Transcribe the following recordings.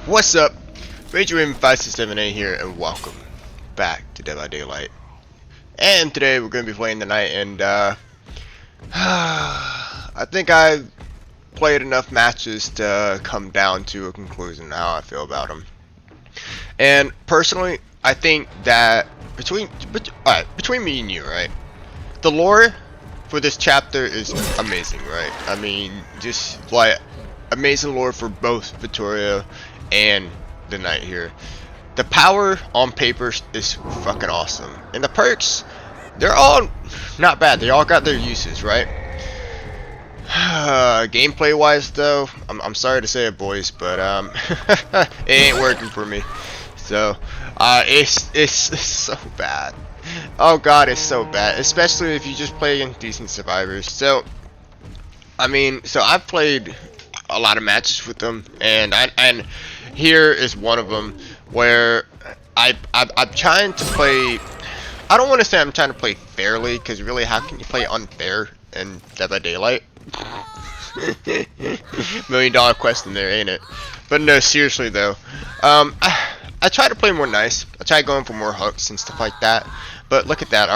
What's up? Benjamin5678 here, and welcome back to Dead by Daylight. And today we're going to be playing the night, and I think I've played enough matches to come down to a conclusion how I feel about them. And personally, I think that between me and you, right? The lore for this chapter is amazing, right? I mean, just like amazing lore for both Victoria and the knight here. The power on paper is fucking awesome, and the perks, they're all not bad. They all got their uses, right? Gameplay wise though, I'm sorry to say it, boys, but it ain't working for me. So it's so bad. Oh god, it's so bad, especially if you just play against decent survivors. So I mean, I've played a lot of matches with them, and here is one of them where I'm trying to play. I don't want to say I'm trying to play fairly, because really, how can you play unfair in Dead by Daylight? $1 million question there, ain't it? But no, seriously though, I try to play more nice. I try going for more hooks and stuff like that. But look at that,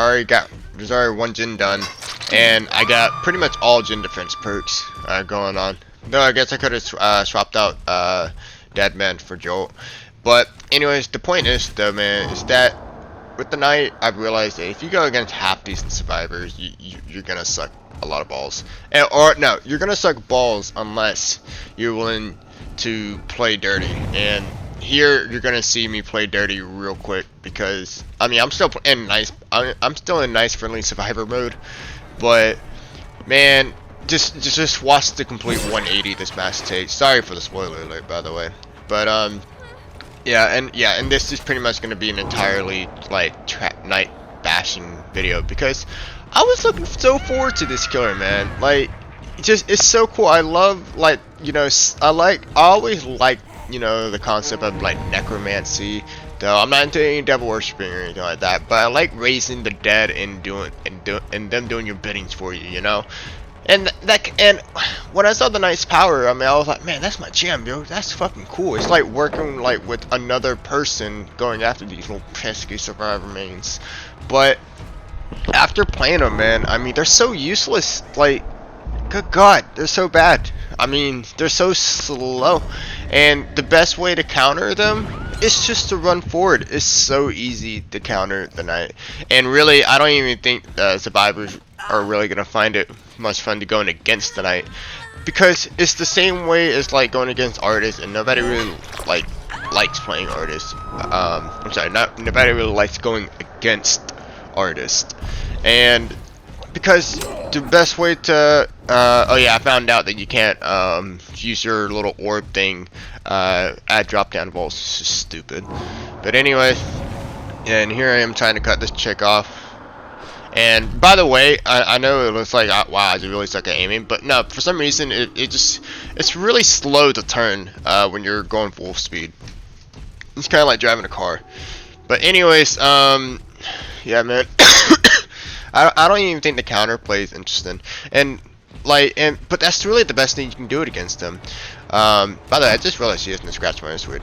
there's already one gen done, and I got pretty much all gen defense perks going on. No, I guess I could have swapped out Dead Man for Jolt. But anyways, the point is though, man, is that with the knight, I've realized that if you go against half decent survivors, you're gonna suck a lot of balls. Or no, you're gonna suck balls unless you're willing to play dirty. And here you're gonna see me play dirty real quick, because I mean I'm still in nice. I'm still in nice friendly survivor mode, but man, just watch the complete 180 this match takes. Sorry for the spoiler alert, by the way. But yeah, and this is pretty much gonna be an entirely like trap night bashing video, because I was looking so forward to this killer, man. Like, it's so cool. I love, like, you know, I always like, you know, the concept of like necromancy. Though I'm not into any devil worshipping or anything like that, but I like raising the dead and them doing your biddings for you, you know. And when I saw the knight's power, I mean, I was like, man, that's my jam, yo. That's fucking cool. It's like working like with another person going after these little pesky survivor mains. But after playing them, man, I mean, they're so useless. Like, good god, they're so bad. I mean, they're so slow, and the best way to counter them is just to run forward. It's so easy to counter the knight, and really, I don't even think survivors are really gonna find it much fun to going against the knight, because it's the same way as like going against artists, and nobody really likes playing artists. I'm sorry, nobody really likes going against artists, and because the best way to oh yeah, I found out that you can't use your little orb thing at drop down vaults. It's just stupid. But anyway, and here I am trying to cut this chick off. And by the way, I know it looks like wow, I really suck at aiming, but no, for some reason it's really slow to turn when you're going full speed. It's kind of like driving a car. But anyways, yeah, man. I don't even think the counter play is interesting, but that's really the best thing you can do it against them. By the way, I just realized she doesn't scratch mine. It's weird.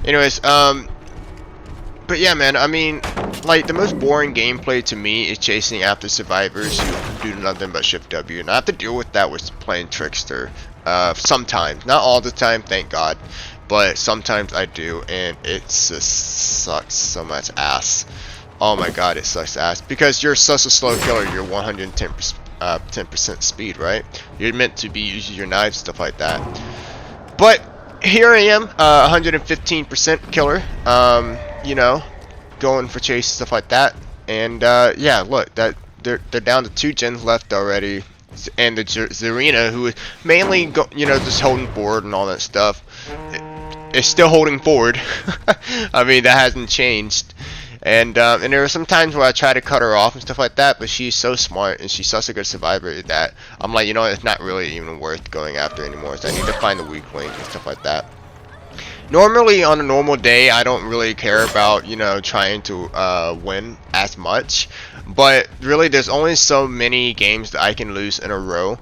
Anyways, but yeah, man. I mean, like, the most boring gameplay to me is chasing after survivors who do nothing but shift W, and I have to deal with that with playing Trickster. Sometimes, not all the time, thank God, but sometimes I do, and it just sucks so much ass. Oh my god, it sucks ass, because you're such a slow killer. You're 110% speed, right? You're meant to be using your knives, stuff like that. But here I am, 115% killer. You know, going for chase, stuff like that. And yeah, look, that they're down to 2 gens left already, and the Zarina, who is mainly just holding forward and all that stuff, is still holding forward. I mean, that hasn't changed. And there were some times where I try to cut her off and stuff like that, but she's so smart and she's such a good survivor that I'm like, you know, it's not really even worth going after anymore. So I need to find the weak link and stuff like that. Normally, on a normal day, I don't really care about, you know, trying to win as much. But really, there's only so many games that I can lose in a row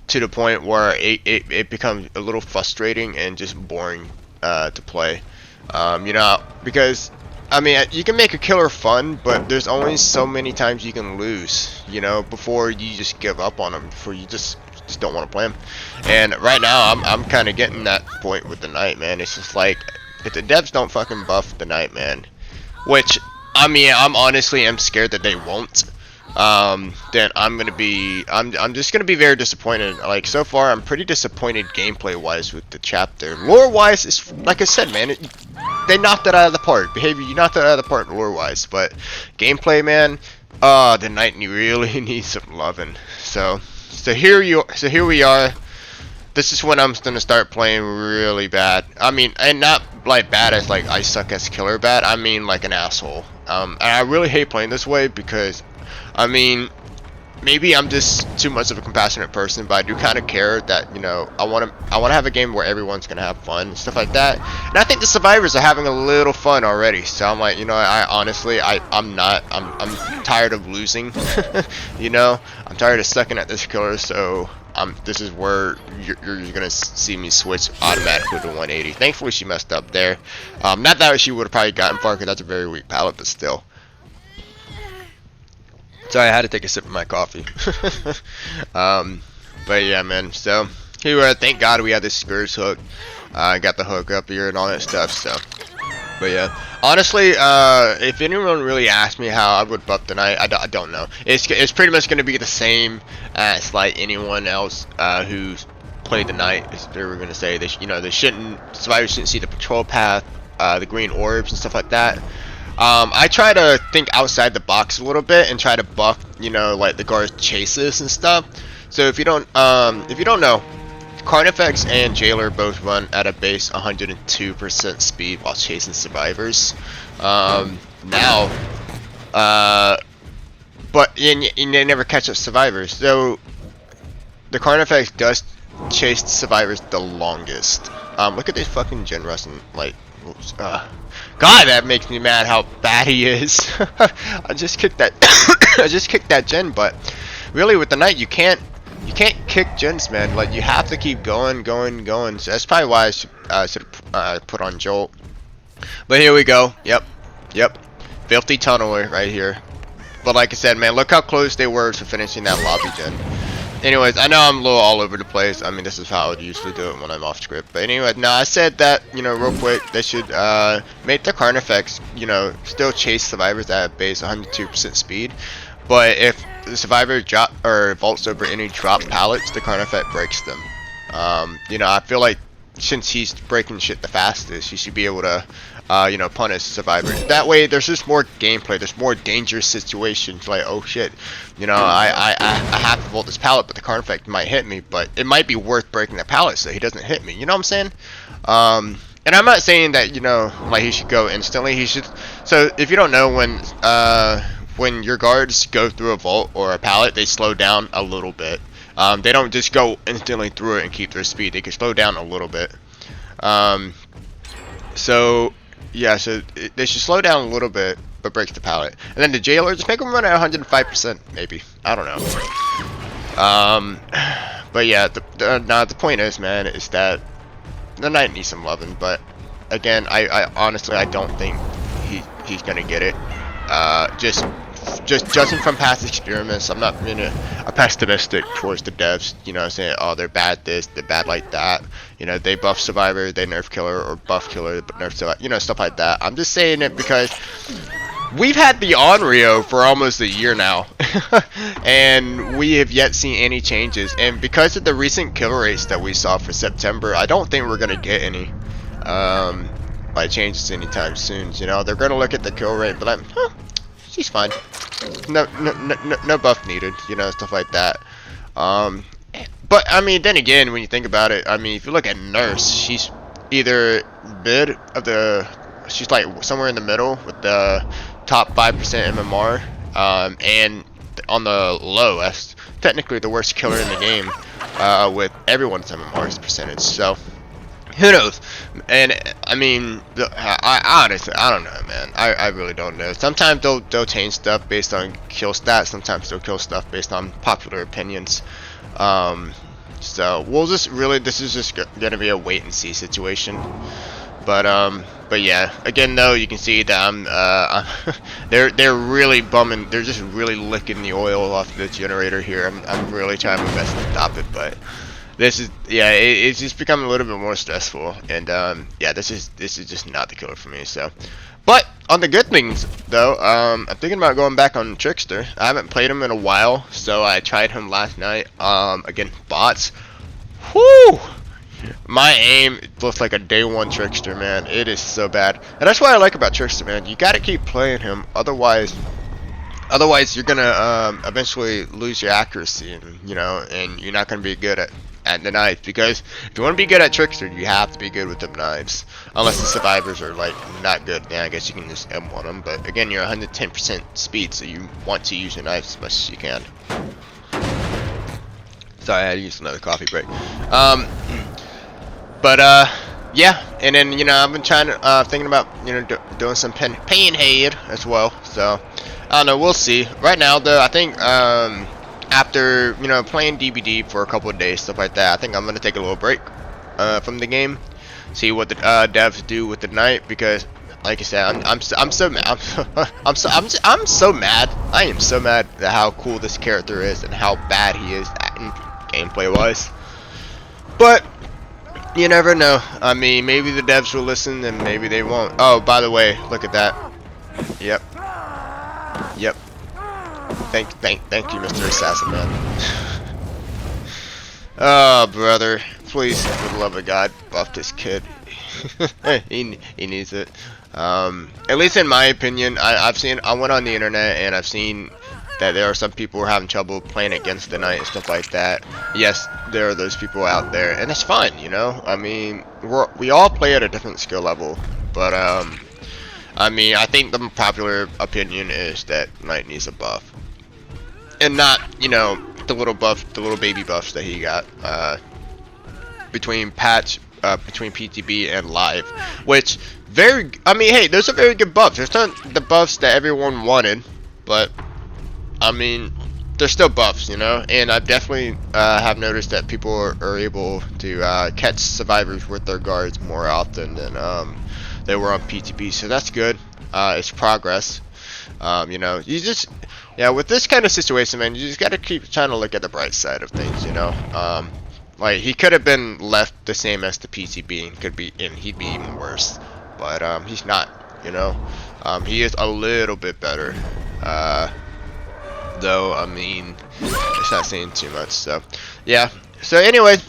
to the point where it becomes a little frustrating and just boring to play. You know, because I mean, you can make a killer fun, but there's only so many times you can lose, you know, before you just give up on them, before you just don't want to play them. And right now, I'm kind of getting that point with the Knight, man. It's just like, if the devs don't fucking buff the Knight, man, which, I mean, I'm honestly am scared that they won't, then I'm just gonna be very disappointed. Like, so far, I'm pretty disappointed gameplay-wise with the chapter. Lore-wise, it's, like I said, man, they knocked it out of the park. Behavior, you knocked it out of the park lore-wise, but gameplay, man, the Knight really needs some loving. So here we are. This is when I'm gonna start playing really bad. I mean, and not like bad as like I suck as killer bad. I mean like an asshole. And I really hate playing this way because, I mean, maybe I'm just too much of a compassionate person, but I do kind of care that, you know, I want to have a game where everyone's gonna have fun and stuff like that. And I think the survivors are having a little fun already. So I'm like, you know, I honestly, I'm tired of losing. You know, I'm tired of sucking at this killer. So this is where you're gonna see me switch automatically to 180. Thankfully, she messed up there. Not that she would have probably gotten far, because that's a very weak pallet, but still. Sorry, I had to take a sip of my coffee. But yeah, man. So here we are. Thank God we had this Spurs hook. Got the hook up here and all that stuff. So, but yeah, honestly, if anyone really asked me how I would buff the Knight, I don't know. It's pretty much gonna be the same as like anyone else who's played the Knight. They were gonna say they, you know, survivors shouldn't see the patrol path, the green orbs and stuff like that. I try to think outside the box a little bit and try to buff, you know, like the guard chases and stuff. So if you don't know, Carnifex and Jailer both run at a base 102% speed while chasing survivors. But they never catch up survivors. So the Carnifex does chase survivors the longest. Look at this fucking Gen Russell, like, God, that makes me mad how bad he is. I just kicked that I just kicked that gen, but really with the Knight you can't kick gens, man. Like, you have to keep going. So that's probably why I should put on Jolt. But here we go. Yep. Filthy tunneler right here. But like I said, man, look how close they were to finishing that lobby gen. Anyways, I know I'm a little all over the place. I mean, this is how I would usually do it when I'm off script. But anyway, no, I said that, you know, real quick, they should make the Carnifex, you know, still chase survivors at a base 102% speed. But if the survivor drop or vaults over any drop pallets, the Carnifex breaks them. You know, I feel like since he's breaking shit the fastest, he should be able to, you know, punish survivors. That way, there's just more gameplay. There's more dangerous situations. Like, oh shit, you know, I have to vault this pallet, but the Carnifex might hit me. But it might be worth breaking the pallet so he doesn't hit me. You know what I'm saying? And I'm not saying that, you know, like he should go instantly. He should. So if you don't know, when your guards go through a vault or a pallet, they slow down a little bit. They don't just go instantly through it and keep their speed. They can slow down a little bit. So yeah, so they should slow down a little bit, but breaks the pallet. And then the Jailer, just make them run at 105%, maybe. I don't know. But yeah, the point is, man, is that the Knight needs some loving. But again, I honestly, I don't think he's gonna get it. Just judging from past experiments, I'm not a pessimistic towards the devs, you know, saying, oh, they're bad this, they're bad like that, you know, they buff survivor, they nerf killer, or buff killer, but nerf survivor, you know, stuff like that. I'm just saying it because we've had the Onryo for almost a year now, and we have yet seen any changes, and because of the recent kill rates that we saw for September, I don't think we're going to get any changes anytime soon. You know, they're going to look at the kill rate and be like, huh, she's fine. No buff needed, you know, stuff like that. But I mean, then again, when you think about it, I mean, if you look at Nurse, she's either she's like somewhere in the middle with the top 5% MMR, and on the low, that's technically the worst killer in the game, with everyone's MMR's percentage. So who knows? And I mean, I honestly, I don't know, man. I really don't know. Sometimes they'll change stuff based on kill stats. Sometimes they'll kill stuff based on popular opinions. So we'll just really, this is just gonna be a wait and see situation. But yeah, again though, you can see that they're really bumming. They're just really licking the oil off the generator here. I'm really trying my best to stop it, but this is, yeah, it's just becoming a little bit more stressful, and yeah, this is just not the killer for me. So, but on the good things though, I'm thinking about going back on Trickster. I haven't played him in a while, so I tried him last night against bots. Whoo! My aim looks like a day one Trickster, man. It is so bad, and that's what I like about Trickster, man. You gotta keep playing him, otherwise you're gonna eventually lose your accuracy, and and you're not gonna be good at the knife. Because if you want to be good at Trickster, you have to be good with the knives. Unless the survivors are like not good, then I guess you can just M1 them. But again, you're 110% speed, so you want to use your knives as much as you can. Sorry, I had to use another coffee break. But yeah, and then I've been trying to thinking about doing some pain head as well. So I don't know, we'll see. Right now though, I think after playing DBD for a couple of days, stuff like that, I think I'm gonna take a little break from the game, see what the devs do with the night, because like I said, I'm so mad. I'm so mad. I am so mad at how cool this character is and how bad he is in gameplay wise. But you never know. I mean, maybe the devs will listen and maybe they won't. Oh, by the way, look at that. Yep. Thank you, Mr. Assassin Man. Oh, brother, please, for the love of God, buff this kid. he needs it. At least in my opinion, I went on the internet and I've seen that there are some people who are having trouble playing against the knight and stuff like that. Yes, there are those people out there, and that's fine, I mean, we all play at a different skill level, but I mean, I think the popular opinion is that knight needs a buff, and not the little baby buffs that he got between PTB and live, which I mean, hey, those are very good buffs. There's not the buffs that everyone wanted, but I mean, they're still buffs, and I definitely have noticed that people are able to catch survivors with their guards more often than they were on PTB, so that's good. It's progress. You just, with this kind of situation, man, you just gotta keep trying to look at the bright side of things, like, he could have been left the same as the PTB and he'd be even worse, but he's not, he is a little bit better, though. I mean, it's not saying too much. So yeah, so anyways,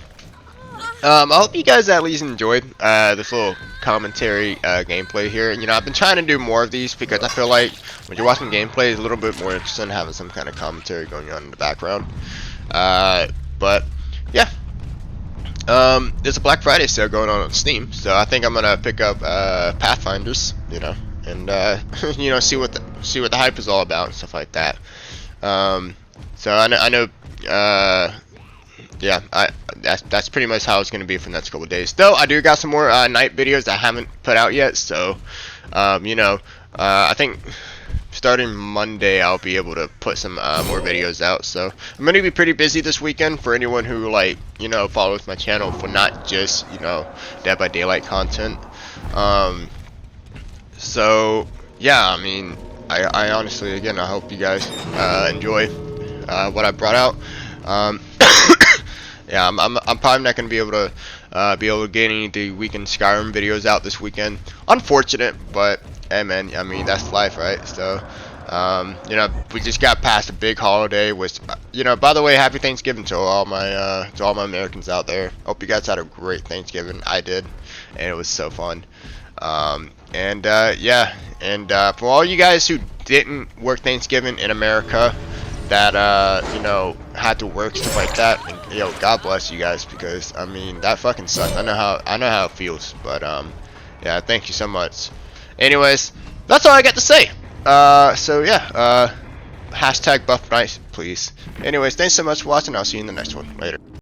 I hope you guys at least enjoyed this little commentary gameplay here. I've been trying to do more of these because I feel like when you're watching gameplay, it's a little bit more interesting having some kind of commentary going on in the background. But yeah, there's a Black Friday sale going on Steam, so I think I'm gonna pick up Pathfinders, and see what the hype is all about and stuff like that. So I know yeah, that's pretty much how it's gonna be for the next couple of days. Though I do got some more night videos I haven't put out yet, so I think starting Monday I'll be able to put some more videos out. So I'm gonna be pretty busy this weekend for anyone who follows my channel for not just Dead by Daylight content. So yeah, I mean, I honestly, again, I hope you guys enjoy what I brought out. Yeah, I'm probably not gonna be able to get any of the weekend Skyrim videos out this weekend. Unfortunate, but hey, man, I mean, that's life, right? So we just got past a big holiday, which by the way, happy Thanksgiving to all my Americans out there. Hope you guys had a great Thanksgiving. I did, and it was so fun. Yeah, and for all you guys who didn't work Thanksgiving in America, that had to work, stuff like that, and God bless you guys, because I mean, that fucking sucks. I know how it feels, but yeah, thank you so much. Anyways, that's all I got to say. So yeah, hashtag buff nice, please. Anyways, thanks so much for watching. I'll see you in the next one. Later.